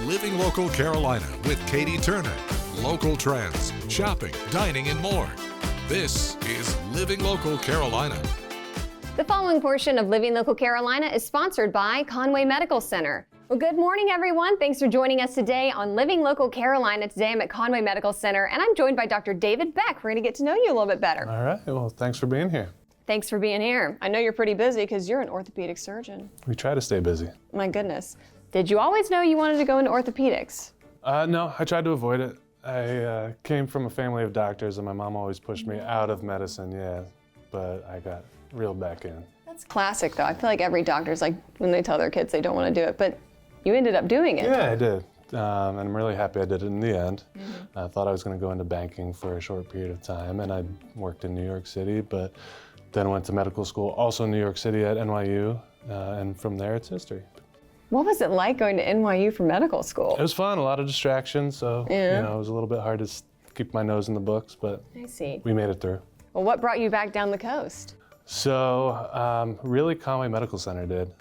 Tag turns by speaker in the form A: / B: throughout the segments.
A: Living Local Carolina with Katie Turner. Local trends, shopping, dining, and more. This is Living Local Carolina.
B: The following portion of Living Local Carolina is sponsored by Conway Medical Center. Well, good morning, everyone. Thanks for joining us today on Living Local Carolina. Today I'm at Conway Medical Center, and I'm joined by Dr. David Beck. We're going to get to know you a little bit better.
C: All right. Well, thanks for being here.
B: Thanks for being here. I know you're pretty busy because you're an orthopedic surgeon.
C: We try to stay busy.
B: My goodness. Did you always know you wanted to go into orthopedics?
C: No, I tried to avoid it. I came from a family of doctors, and my mom always pushed me out of medicine, but I got reeled back in.
B: That's classic, though. I feel like every doctor's like, when they tell their kids they don't want to do it, but you ended up doing it.
C: Yeah, I did. And I'm really happy I did it in the end. I thought I was going to go into banking for a short period of time, and I worked in New York City, but then went to medical school, also in New York City at NYU, and from there it's history.
B: What was it like going to NYU for medical school?
C: It was fun, a lot of distractions, so
B: Yeah.
C: it was a little bit hard to keep my nose in the books, but
B: I see.
C: we made it through.
B: Well, what brought you back down the coast?
C: So really Conway Medical Center did.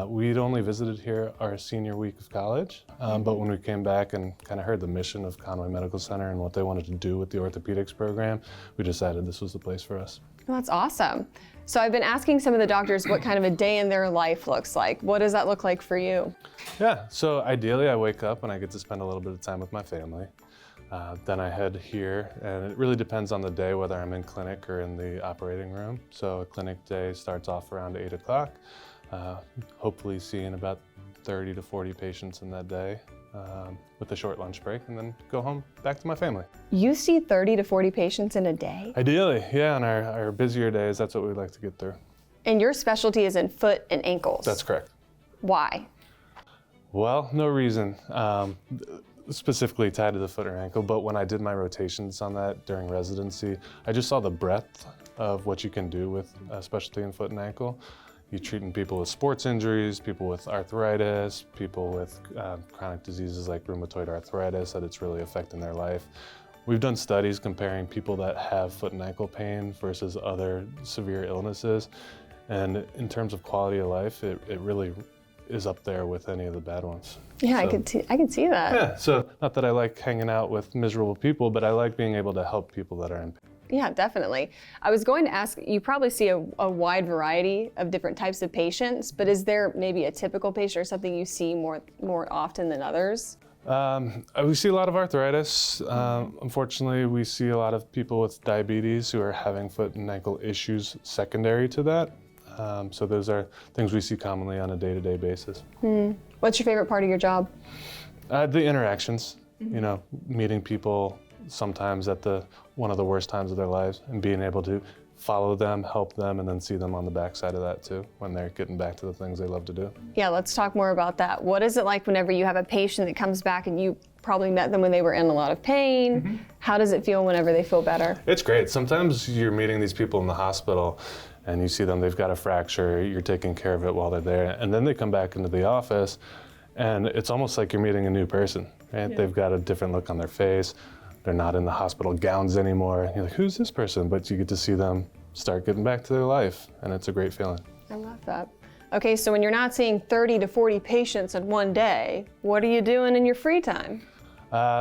C: We'd only visited here our senior week of college, but when we came back and kind of heard the mission of Conway Medical Center and what they wanted to do with the orthopedics program, we decided this was the place for us.
B: Well, that's awesome. So I've been asking some of the doctors what kind of a day in their life looks like. What does that look like for you?
C: Yeah, so ideally I wake up and I get to spend a little bit of time with my family. Then I head here, and it really depends on the day whether I'm in clinic or in the operating room. So a clinic day starts off around 8 o'clock, hopefully seeing about 30 to 40 patients in that day with a short lunch break, and then go home back to my family.
B: You see 30 to 40 patients in a day?
C: Ideally, yeah, on our busier days, that's what we'd like to get through.
B: And your specialty is in foot and ankles?
C: That's correct.
B: Why?
C: Well, no reason specifically tied to the foot or ankle, but when I did my rotations on that during residency, I just saw the breadth of what you can do with a specialty in foot and ankle. You're treating people with sports injuries, people with arthritis, people with chronic diseases like rheumatoid arthritis that it's really affecting their life. We've done studies comparing people that have foot and ankle pain versus other severe illnesses, and in terms of quality of life, it really is up there with any of the bad ones.
B: Yeah,
C: So,
B: I can see that.
C: yeah, so not that I like hanging out with miserable people, but I like being able to help people that are in pain.
B: Yeah, definitely. I was going to ask, you probably see a wide variety of different types of patients, but is there maybe a typical patient or something you see more often than others?
C: We see a lot of arthritis. Unfortunately, we see a lot of people with diabetes who are having foot and ankle issues secondary to that. So those are things we see commonly on a day-to-day basis.
B: What's your favorite part of your job?
C: The interactions, meeting people sometimes at one of the worst times of their lives and being able to follow them, help them, and then see them on the backside of that too, when they're getting back to the things they love to do.
B: Yeah, let's talk more about that. What is it like whenever you have a patient that comes back and you probably met them when they were in a lot of pain? How does it feel whenever they feel better?
C: It's great. Sometimes you're meeting these people in the hospital and you see them, they've got a fracture, you're taking care of it while they're there, and then they come back into the office and it's almost like you're meeting a new person, right? Yeah. They've got a different look on their face. They're not in the hospital gowns anymore. You're like, who's this person? But you get to see them start getting back to their life, and it's a great feeling.
B: I love that. Okay, so when you're not seeing 30 to 40 patients in one day, what are you doing in your free time?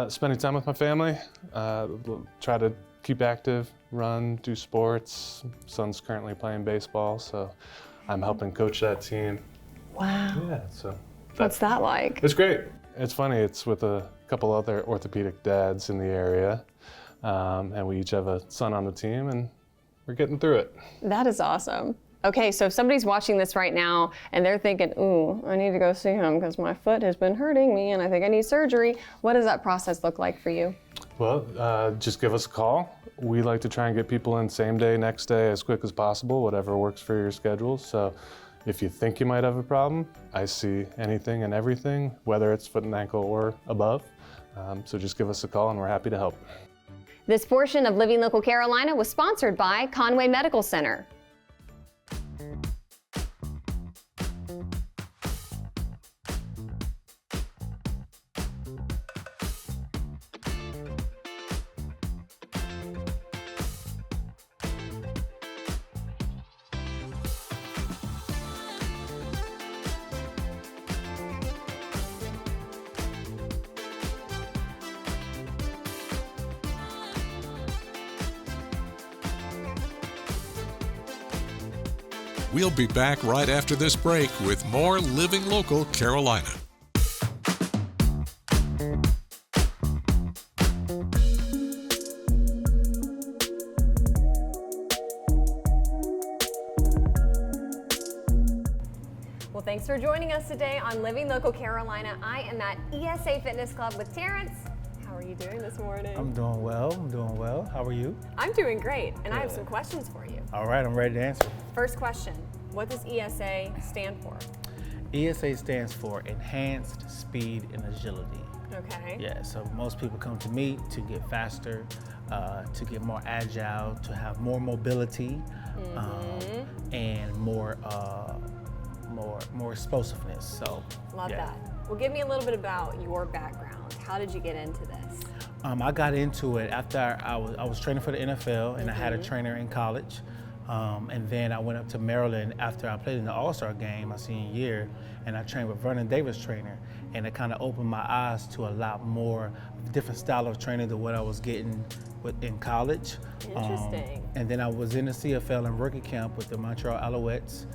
C: Spending time with my family, try to keep active, run, do sports. Son's currently playing baseball, so I'm helping coach that team.
B: Wow.
C: Yeah, so.
B: What's that like?
C: It's great. It's funny, it's with a couple other orthopedic dads in the area, and we each have a son on the team, and we're getting through it.
B: That is awesome. Okay, so if somebody's watching this right now and they're thinking, ooh, I need to go see him because my foot has been hurting me and I think I need surgery, what does that process look like for you?
C: Well, just give us a call. We like to try and get people in same day, next day, as quick as possible, whatever works for your schedule. So if you think you might have a problem, I see anything and everything, whether it's foot and ankle or above. So just give us a call and we're happy to help.
B: This portion of Living Local Carolina was sponsored by Conway Medical Center.
A: We'll be back right after this break with more Living Local Carolina.
B: Well, thanks for joining us today on Living Local Carolina. I am at ESA Fitness Club with Terrence. How are you doing this morning?
D: I'm doing well. How are you?
B: I'm doing great, and I have some questions for you.
D: All right, I'm ready to answer.
B: First question, what does ESA stand for?
D: ESA stands for Enhanced Speed and Agility.
B: Okay.
D: Yeah, so most people come to me to get faster, to get more agile, to have more mobility, and more explosiveness. So
B: Love
D: yeah.
B: that. Well, give me a little bit about your background. How did you get into this?
D: I got into it after I was training for the NFL, and I had a trainer in college. And then I went up to Maryland after I played in the All-Star game my senior year, and I trained with Vernon Davis trainer, and it kind of opened my eyes to a lot more different style of training than what I was getting in college.
B: Interesting.
D: And then I was in the CFL in rookie camp with the Montreal Alouettes,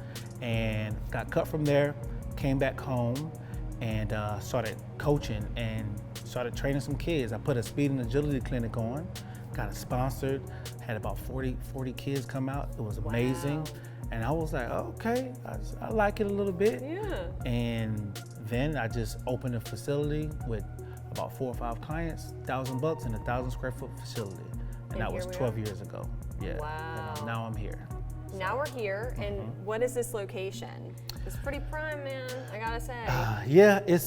D: and got cut from there, came back home, and started coaching and started training some kids. I put a speed and agility clinic on, got it sponsored, had about 40 kids come out. It was amazing.
B: Wow.
D: And I was like, okay, I like it a little bit.
B: Yeah.
D: And then I just opened a facility with about 4 or 5 clients, $1,000 in a 1,000 square foot facility. And that was 12 years ago. Yeah.
B: Wow.
D: And now I'm here.
B: Now we're here, and what is this location? It's pretty prime, man, I gotta say.
D: Yeah, it's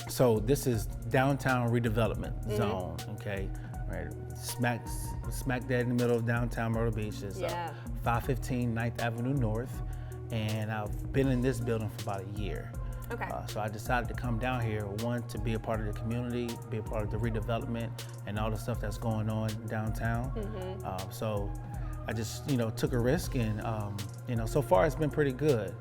D: so this is downtown redevelopment zone, okay? Right, smack dead in the middle of downtown Myrtle Beach is 515 9th Avenue North, and I've been in this building for about a year.
B: Okay.
D: So I decided to come down here, one, to be a part of the community, be a part of the redevelopment and all the stuff that's going on downtown. So I just, took a risk, and so far it's been pretty good.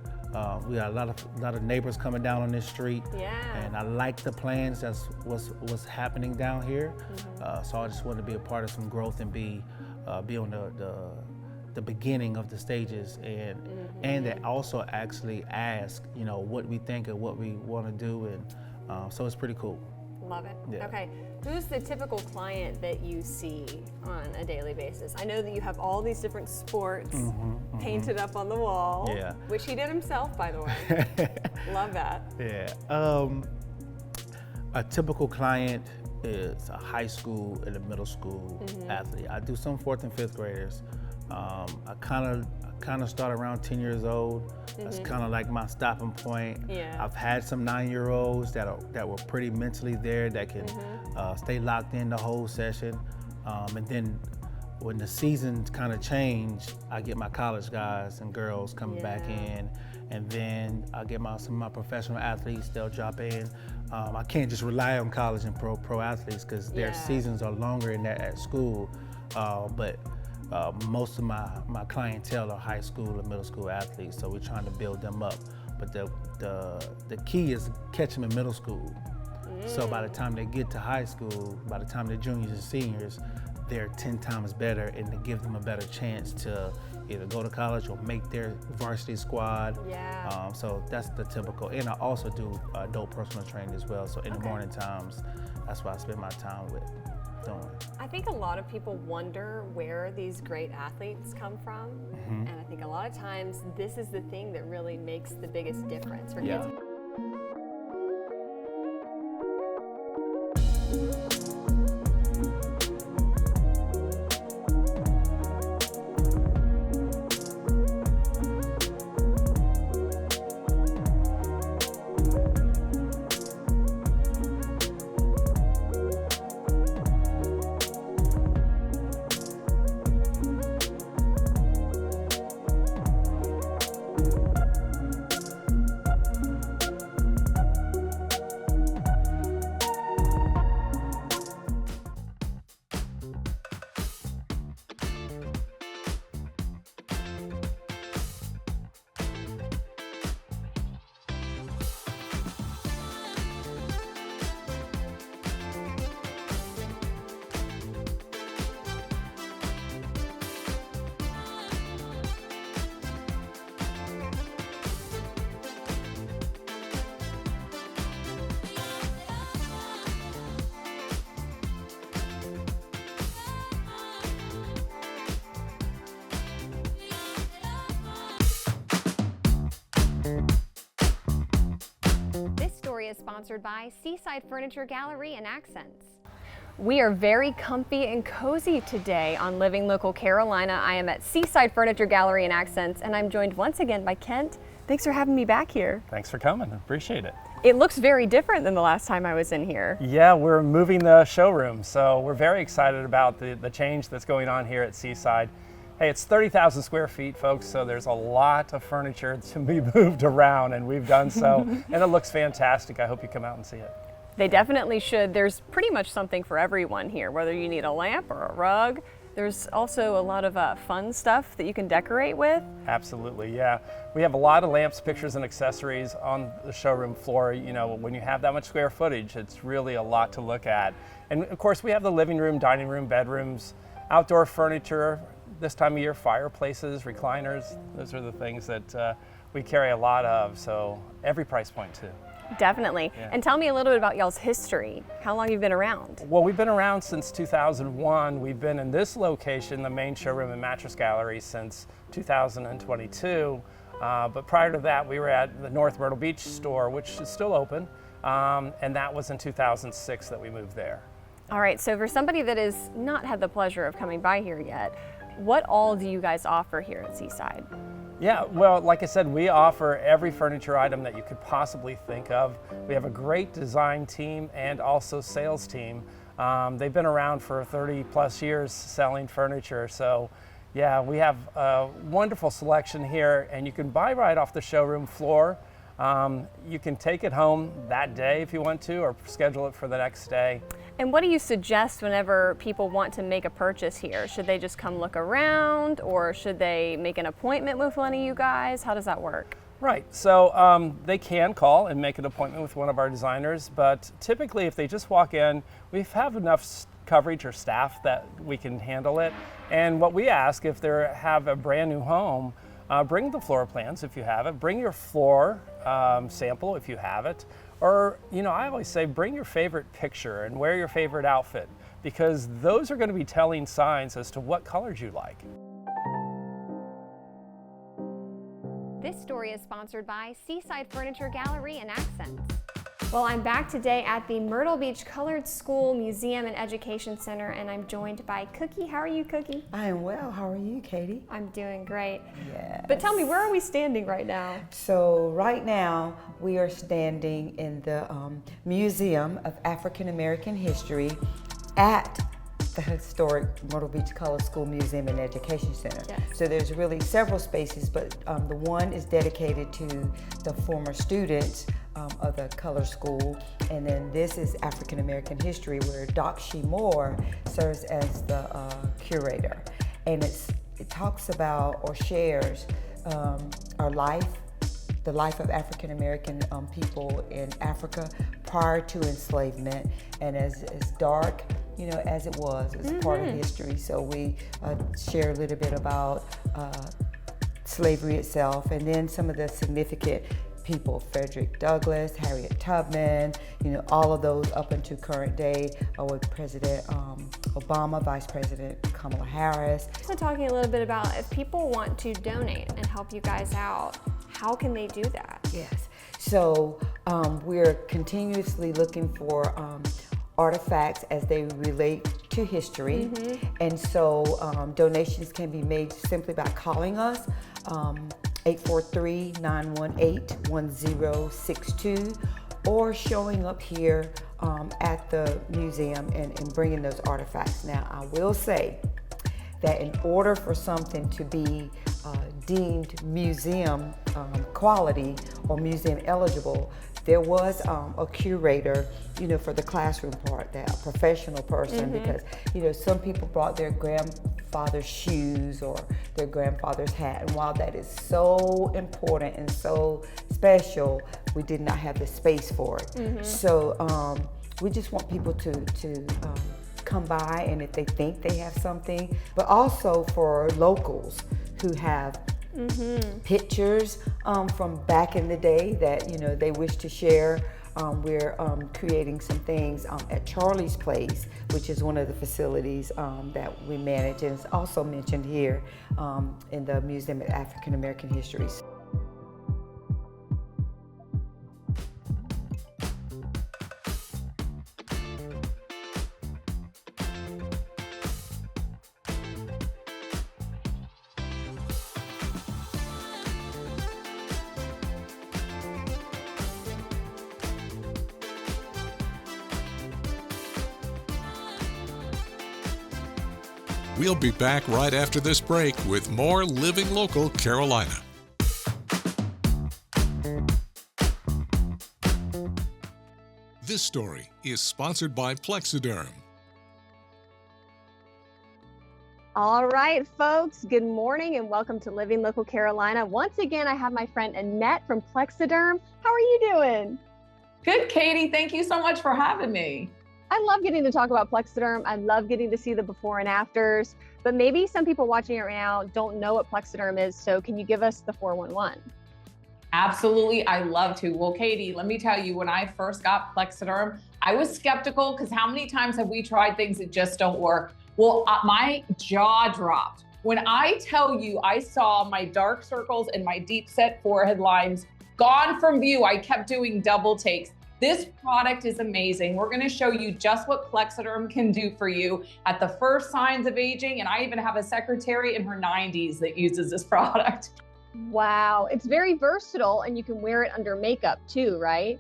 D: We got a lot of neighbors coming down on this street, and I like the plans that's what's happening down here. So I just wanted to be a part of some growth and be on the beginning of the stages, and that also actually ask what we think and what we want to do, and so it's pretty cool.
B: Love it.
D: Yeah.
B: Okay, who's the typical client that you see on a daily basis? I know that you have all these different sports painted up on the wall, which he did himself, by the way. Love that.
D: Yeah. A typical client is a high school and a middle school athlete. I do some 4th and 5th graders. I kind of start around 10 years old. That's kind of like my stopping point. I've had some 9-year-olds that were pretty mentally there, that can stay locked in the whole session. And then when the seasons kind of change, I get my college guys and girls coming back in, and then I get some of my professional athletes, they'll drop in. I can't just rely on college and pro athletes, because their seasons are longer at school, but most of my clientele are high school and middle school athletes, so we're trying to build them up. But the key is catch them in middle school. So by the time they get to high school, by the time they're juniors and seniors, they're 10 times better, and to give them a better chance to either go to college or make their varsity squad. So that's the typical. And I also do adult personal training as well. So in the morning times, that's what I spend my time with doing.
B: I think a lot of people wonder where these great athletes come from, and I think a lot of times this is the thing that really makes the biggest difference for kids. This story is sponsored by Seaside Furniture Gallery and Accents. We are very comfy and cozy today on Living Local Carolina. I am at Seaside Furniture Gallery and Accents, and I'm joined once again by Kent. Thanks for having me back here.
E: Thanks for coming, appreciate it.
B: It looks very different than the last time I was in here.
E: Yeah, we're moving the showroom, so we're very excited about the change that's going on here at Seaside. Hey, it's 30,000 square feet, folks, so there's a lot of furniture to be moved around, and we've done so, and it looks fantastic. I hope you come out and see it.
B: They definitely should. There's pretty much something for everyone here, whether you need a lamp or a rug. There's also a lot of fun stuff that you can decorate with.
E: Absolutely, yeah. We have a lot of lamps, pictures, and accessories on the showroom floor. You know, when you have that much square footage, it's really a lot to look at. And of course, we have the living room, dining room, bedrooms, outdoor furniture, this time of year, fireplaces, recliners. Those are the things that we carry a lot of, so every price point too.
B: Definitely.
E: Yeah.
B: And tell me a little bit about y'all's history, how long you've been around.
E: Well, we've been around since 2001. We've been in this location, the main showroom and mattress gallery, since 2022. But prior to that, we were at the North Myrtle Beach store, which is still open, and that was in 2006 that we moved there.
B: All right, so for somebody that has not had the pleasure of coming by here yet, what all do you guys offer here at Seaside?
E: Yeah, well, like I said, we offer every furniture item that you could possibly think of. We have a great design team and also sales team. They've been around for 30 plus years selling furniture. So yeah, we have a wonderful selection here, and you can buy right off the showroom floor. You can take it home that day if you want to, or schedule it for the next day.
B: And what do you suggest whenever people want to make a purchase here? Should they just come look around, or should they make an appointment with one of you guys? How does that work?
E: Right, so they can call and make an appointment with one of our designers, but typically if they just walk in, we have enough coverage or staff that we can handle it. And what we ask, if they have a brand new home, bring the floor plans if you have it, bring your floor sample if you have it, or, you know, I always say bring your favorite picture and wear your favorite outfit, because those are going to be telling signs as to what colors you like.
B: This story is sponsored by Seaside Furniture Gallery and Accents. Well, I'm back today at the Myrtle Beach Colored School Museum and Education Center, and I'm joined by Cookie. How are you, Cookie?
F: I am well. How are you, Katie?
B: I'm doing great.
F: Yes.
B: But tell me, where are we standing right now?
F: So right now we are standing in the Museum of African American History at the historic Myrtle Beach Colored School Museum and Education Center.
B: Yes.
F: So there's really several spaces, but the one is dedicated to the former students of the color school, and then this is African American history, where Doc Shee Moore serves as the curator, and it talks about or shares our life, the life of African American people in Africa prior to enslavement, and as dark, you know, as it was, it's part of history. So we share a little bit about slavery itself, and then some of the significant people, Frederick Douglass, Harriet Tubman, you know, all of those up into current day with President Obama, Vice President Kamala Harris.
B: So talking a little bit about if people want to donate and help you guys out, how can they do that?
F: Yes, so we're continuously looking for artifacts as they relate to history, and so donations can be made simply by calling us 843-918-1062, or showing up here at the museum and bringing those artifacts. Now, I will say that in order for something to be deemed museum quality or museum eligible, there was a curator, you know, for the classroom part, that a professional person, because, you know, some people brought their grandfather's shoes or their grandfather's hat, and while that is so important and so special, we did not have the space for it. So we just want people to come by, and if they think they have something, but also for locals who have pictures from back in the day that, you know, they wish to share. We're creating some things at Charlie's Place, which is one of the facilities that we manage, and it's also mentioned here in the Museum of African American History.
A: We'll be back right after this break with more Living Local Carolina. This story is sponsored by Plexiderm.
B: All right, folks, good morning and welcome to Living Local Carolina. Once again, I have my friend Annette from Plexiderm. How are you doing?
G: Good, Katie. Thank you so much for having me.
B: I love getting to talk about Plexiderm. I love getting to see the before and afters, but maybe some people watching it right now don't know what Plexiderm is. So can you give us the 411?
G: Absolutely. I love to. Well, Katie, let me tell you, when I first got Plexiderm, I was skeptical because how many times have we tried things that just don't work? Well, my jaw dropped. When I tell you I saw my dark circles and my deep set forehead lines gone from view, I kept doing double takes. This product is amazing. We're going to show you just what Plexiderm can do for you at the first signs of aging. And I even have a secretary in her 90s that uses this product.
B: Wow, it's very versatile and you can wear it under makeup too, right?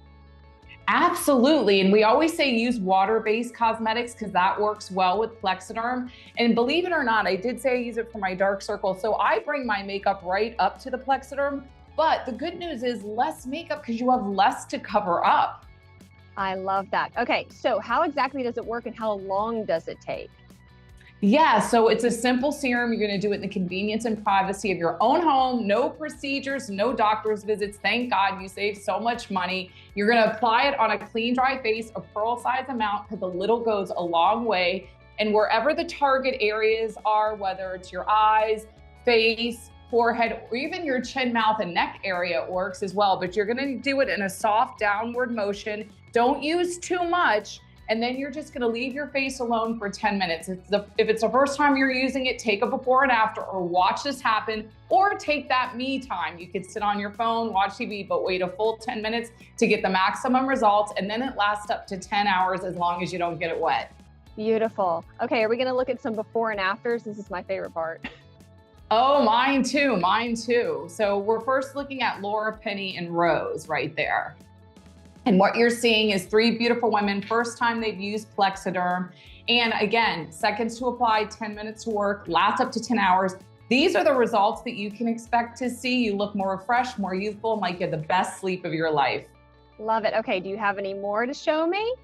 G: Absolutely. And we always say use water-based cosmetics because that works well with Plexiderm. And believe it or not, I did say I use it for my dark circles. So I bring my makeup right up to the Plexiderm. But the good news is less makeup because you have less to cover up.
B: I love that. Okay, so how exactly does it work and how long does it take?
G: Yeah, so it's a simple serum. You're going to do it in the convenience and privacy of your own home. No procedures, no doctor's visits. Thank God you save so much money. You're going to apply it on a clean, dry face, a pearl size amount, because a little goes a long way. And wherever the target areas are, whether it's your eyes, face, forehead, or even your chin, mouth, and neck area works as well. But you're going to do it in a soft downward motion. Don't use too much. And then you're just going to leave your face alone for 10 minutes. If it's the first time you're using it, take a before and after or watch this happen, or take that me time. You could sit on your phone, watch TV, but wait a full 10 minutes to get the maximum results. And then it lasts up to 10 hours as long as you don't get it wet.
B: Beautiful. Okay, are we going to look at some before and afters? This is my favorite part.
G: Oh, mine too, mine too. So we're first looking at Laura, Penny, and Rose right there. And what you're seeing is three beautiful women, first time they've used Plexiderm. And again, seconds to apply, 10 minutes to work, lasts up to 10 hours. These are the results that you can expect to see. You look more refreshed, more youthful, and like you had the best sleep of your life.
B: Love it. Okay, do you have any more to show me?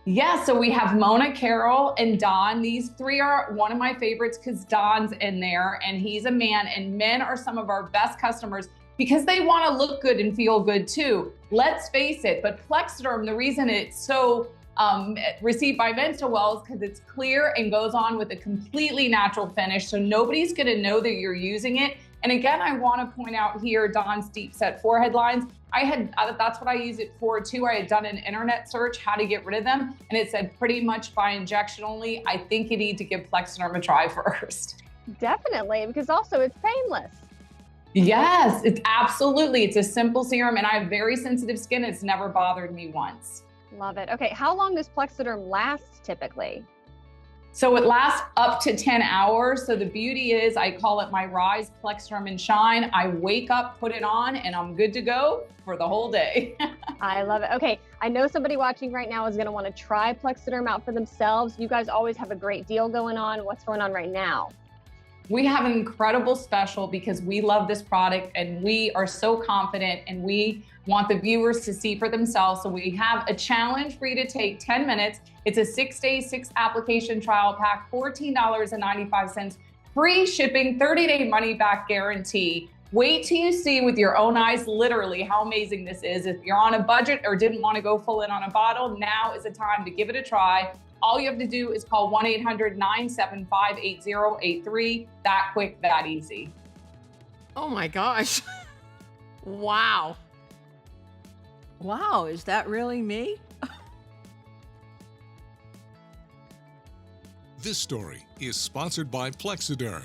G: Yeah, so we have Mona, Carol, and Don. These three are one of my favorites because Don's in there and he's a man, and men are some of our best customers because they want to look good and feel good too. Let's face it, but Plexiderm, the reason it's so received by men so well is because it's clear and goes on with a completely natural finish. So nobody's going to know that you're using it. And again, I want to point out here, Don's deep set forehead lines. That's what I use it for too. I had done an internet search how to get rid of them, and it said pretty much by injection only. I think you need to give Plexiderm a try first.
B: Definitely, because also it's painless.
G: Yes, it's a simple serum, and I have very sensitive skin. It's never bothered me once.
B: Love it. Okay, how long does Plexiderm last typically?
G: So it lasts up to 10 hours. So the beauty is, I call it my Rise Plexiderm and Shine. I wake up, put it on, and I'm good to go for the whole day.
B: I love it. Okay, I know somebody watching right now is going to want to try Plexiderm out for themselves. You guys always have a great deal going on. What's going on right now?
G: We have an incredible special because we love this product and we are so confident and we want the viewers to see for themselves. So we have a challenge for you to take 10 minutes. It's a 6-day, 6-application trial pack, $14.95, free shipping, 30-day money-back guarantee. Wait till you see with your own eyes literally how amazing this is. If you're on a budget or didn't want to go full in on a bottle, now is the time to give it a try. All you have to do is call 1-800-975-8083. That quick, that easy.
H: Oh my gosh. Wow. Wow, is that really me?
A: This story is sponsored by Plexiderm.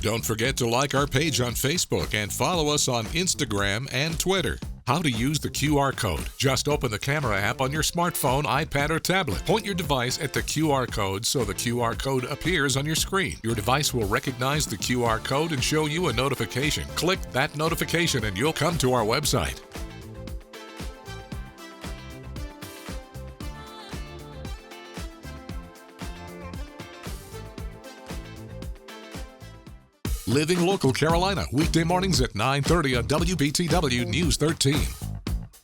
A: Don't forget to like our page on Facebook and follow us on Instagram and Twitter. How to use the QR code. Just open the camera app on your smartphone, iPad, or tablet. Point your device at the QR code so the QR code appears on your screen. Your device will recognize the QR code and show you a notification. Click that notification and you'll come to our website. Living Local Carolina, weekday mornings at 9:30 on WBTW News 13.